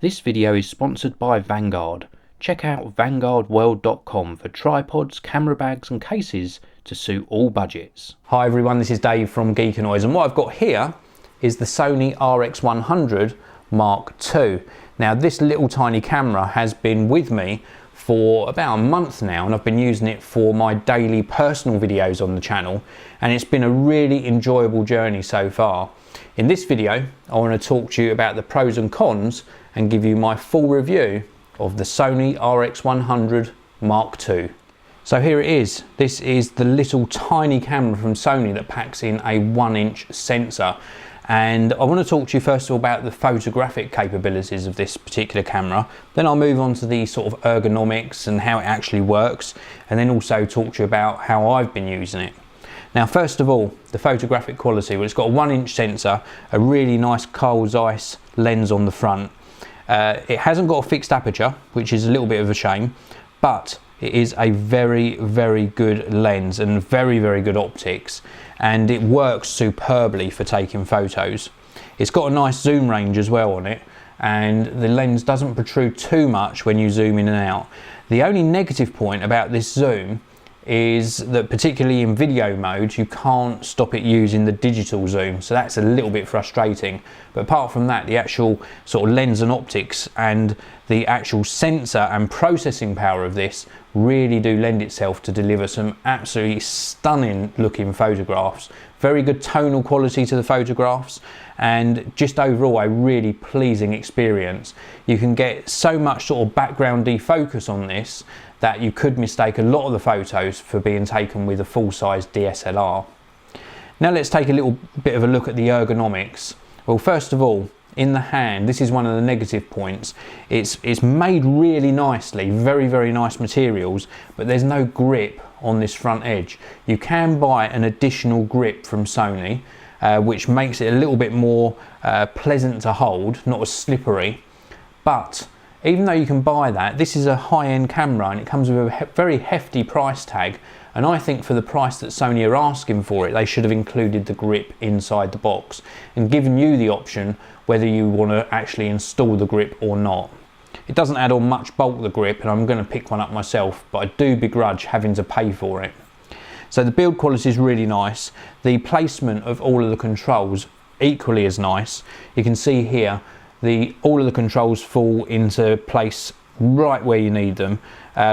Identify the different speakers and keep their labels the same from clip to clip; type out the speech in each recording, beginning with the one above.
Speaker 1: This video is sponsored by Vanguard. Check out vanguardworld.com for tripods, camera bags and cases to suit all budgets.
Speaker 2: Hi everyone, this is Dave from Geekanoids, and what I've got here is the Sony RX100 Mark II. Now this little tiny camera has been with me for about a month now, and I've been using it for my daily personal videos on the channel, and it's been a really enjoyable journey so far. In this video I want to talk to you about the pros and cons and give you my full review of the Sony RX100 Mark II. So here it is. This is the little tiny camera from Sony that packs in a 1-inch sensor, and I want to talk to you first of all about the photographic capabilities of this particular camera. Then I'll move on to the sort of ergonomics and how it actually works, and then also talk to you about how I've been using it. Now first of all, the photographic quality. Well, it's got a 1-inch sensor, a really nice Carl Zeiss lens on the front. It hasn't got a fixed aperture, which is a little bit of a shame, but it is a very, very good lens and very, very good optics, and it works superbly for taking photos. It's got a nice zoom range as well on it, and the lens doesn't protrude too much when you zoom in and out. The only negative point about this zoom is that, particularly in video mode, you can't stop it using the digital zoom, so that's a little bit frustrating. But apart from that, the actual sort of lens and optics and the actual sensor and processing power of this really do lend itself to deliver some absolutely stunning looking photographs. Very good tonal quality to the photographs, and just overall a really pleasing experience. You can get so much sort of background defocus on this that you could mistake a lot of the photos for being taken with a full-size DSLR. Now let's take a little bit of a look at the ergonomics. Well, first of all, in the hand, this is one of the negative points. It's made really nicely, very, very nice materials, but there's no grip on this front edge. You can buy an additional grip from Sony, which makes it a little bit more pleasant to hold, not as slippery. But even though you can buy that, this is a high-end camera and it comes with a very hefty price tag, and I think for the price that Sony are asking for it, they should have included the grip inside the box and given you the option whether you want to actually install the grip or not. It doesn't add on much bulk, the grip, and I'm going to pick one up myself, but I do begrudge having to pay for it. So the build quality is really nice. The placement of all of the controls equally as nice. You can see here all of the controls fall into place right where you need them.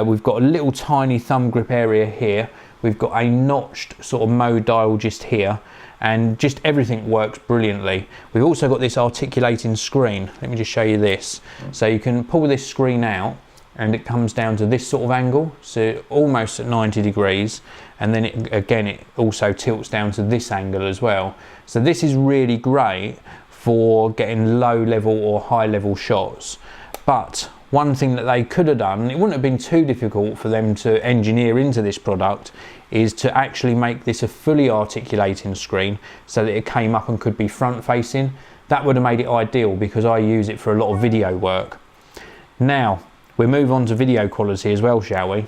Speaker 2: We've got a little tiny thumb grip area here. We've got a notched sort of mode dial just here, and just everything works brilliantly. We've also got this articulating screen. Let me just show you this. So you can pull this screen out and it comes down to this sort of angle, so almost at 90 degrees, and then it also tilts down to this angle as well. So this is really great for getting low level or high level shots. But one thing that they could have done, and it wouldn't have been too difficult for them to engineer into this product, is to actually make this a fully articulating screen so that it came up and could be front facing. That would have made it ideal, because I use it for a lot of video work. Now we'll move on to video quality as well, shall we?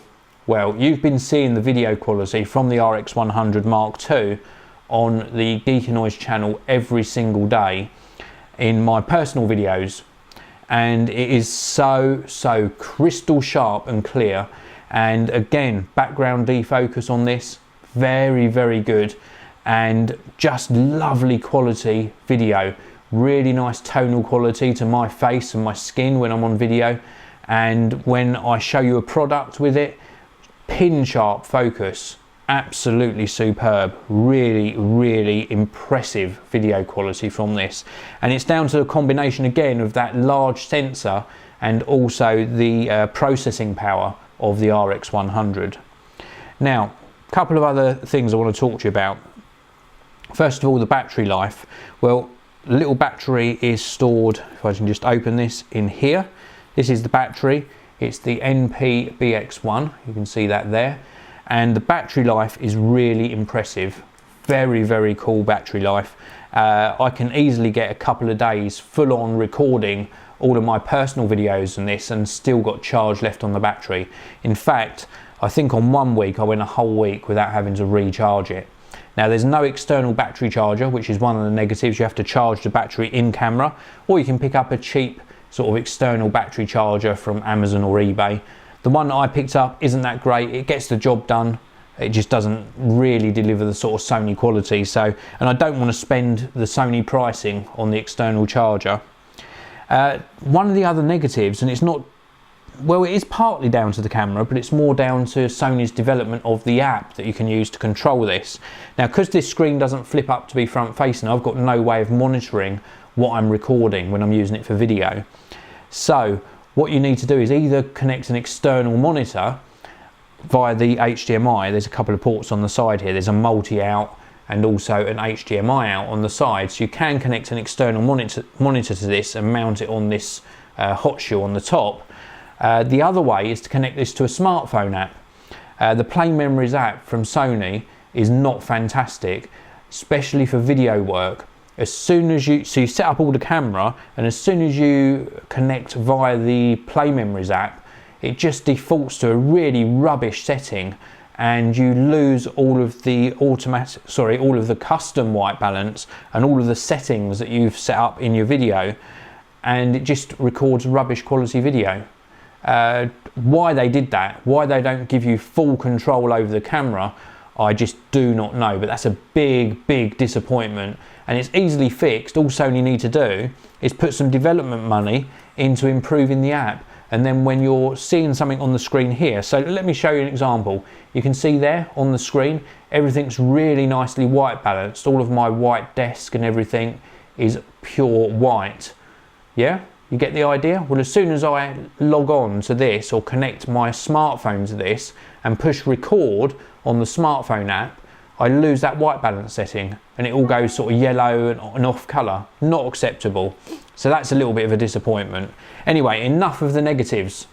Speaker 2: Well, you've been seeing the video quality from the RX100 Mark II on the Geekanoids channel every single day in my personal videos, and it is so crystal sharp and clear. And again, background defocus on this, very, very good, and just lovely quality video. Really nice tonal quality to my face and my skin when I'm on video, and when I show you a product with it, pin sharp focus. Absolutely superb. Really, really impressive video quality from this, and it's down to a combination again of that large sensor and also the processing power of the RX100. Now, a couple of other things I want to talk to you about. First of all, the battery life. Well, the little battery is stored, if I can just open this, in here. This is the battery. It's the NP-BX1, you can see that there. And the battery life is really impressive. Very, very cool battery life. I can easily get a couple of days full on recording all of my personal videos and this, and still got charge left on the battery. In fact, I think on 1 week I went a whole week without having to recharge it. Now there's no external battery charger, which is one of the negatives. You have to charge the battery in camera, or you can pick up a cheap sort of external battery charger from Amazon or eBay. The one that I picked up isn't that great. It gets the job done. It just doesn't really deliver the sort of Sony quality. So, and I don't want to spend the Sony pricing on the external charger. One of the other negatives, and it's not, well, it is partly down to the camera, but it's more down to Sony's development of the app that you can use to control this. Now, because this screen doesn't flip up to be front facing, I've got no way of monitoring what I'm recording when I'm using it for video. So what you need to do is either connect an external monitor via the HDMI. There's a couple of ports on the side here. There's a multi-out and also an HDMI out on the side. So you can connect an external monitor to this and mount it on this hot shoe on the top. The other way is to connect this to a smartphone app. The Play Memories app from Sony is not fantastic, especially for video work. As soon as you set up all the camera, and as soon as you connect via the Play Memories app, it just defaults to a really rubbish setting, and you lose all of the all of the custom white balance and all of the settings that you've set up in your video, and it just records rubbish quality video. Why they did that, why they don't give you full control over the camera, I just do not know, but that's a big disappointment, and it's easily fixed. All Sony need to do is put some development money into improving the app, and then when you're seeing something on the screen here, so let me show you an example. You can see there on the screen, everything's really nicely white balanced. All of my white desk and everything is pure white. Yeah? You get the idea? Well, as soon as I log on to this or connect my smartphone to this and push record on the smartphone app, I lose that white balance setting and it all goes sort of yellow and off colour. Not acceptable. So that's a little bit of a disappointment. Anyway, enough of the negatives.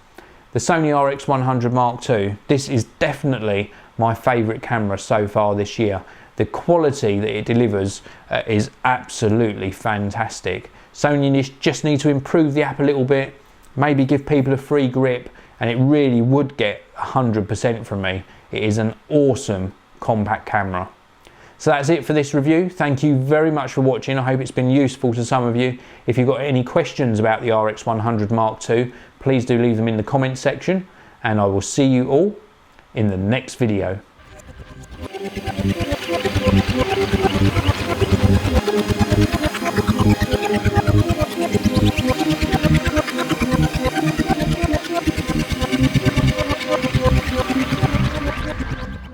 Speaker 2: The Sony RX100 Mark II, this is definitely my favourite camera so far this year. The quality that it delivers is absolutely fantastic. Sony just need to improve the app a little bit, maybe give people a free grip, and it really would get 100% from me. It is an awesome compact camera. So that's it for this review. Thank you very much for watching. I hope it's been useful to some of you. If you've got any questions about the RX100 Mark II, please do leave them in the comments section, and I will see you all in the next video.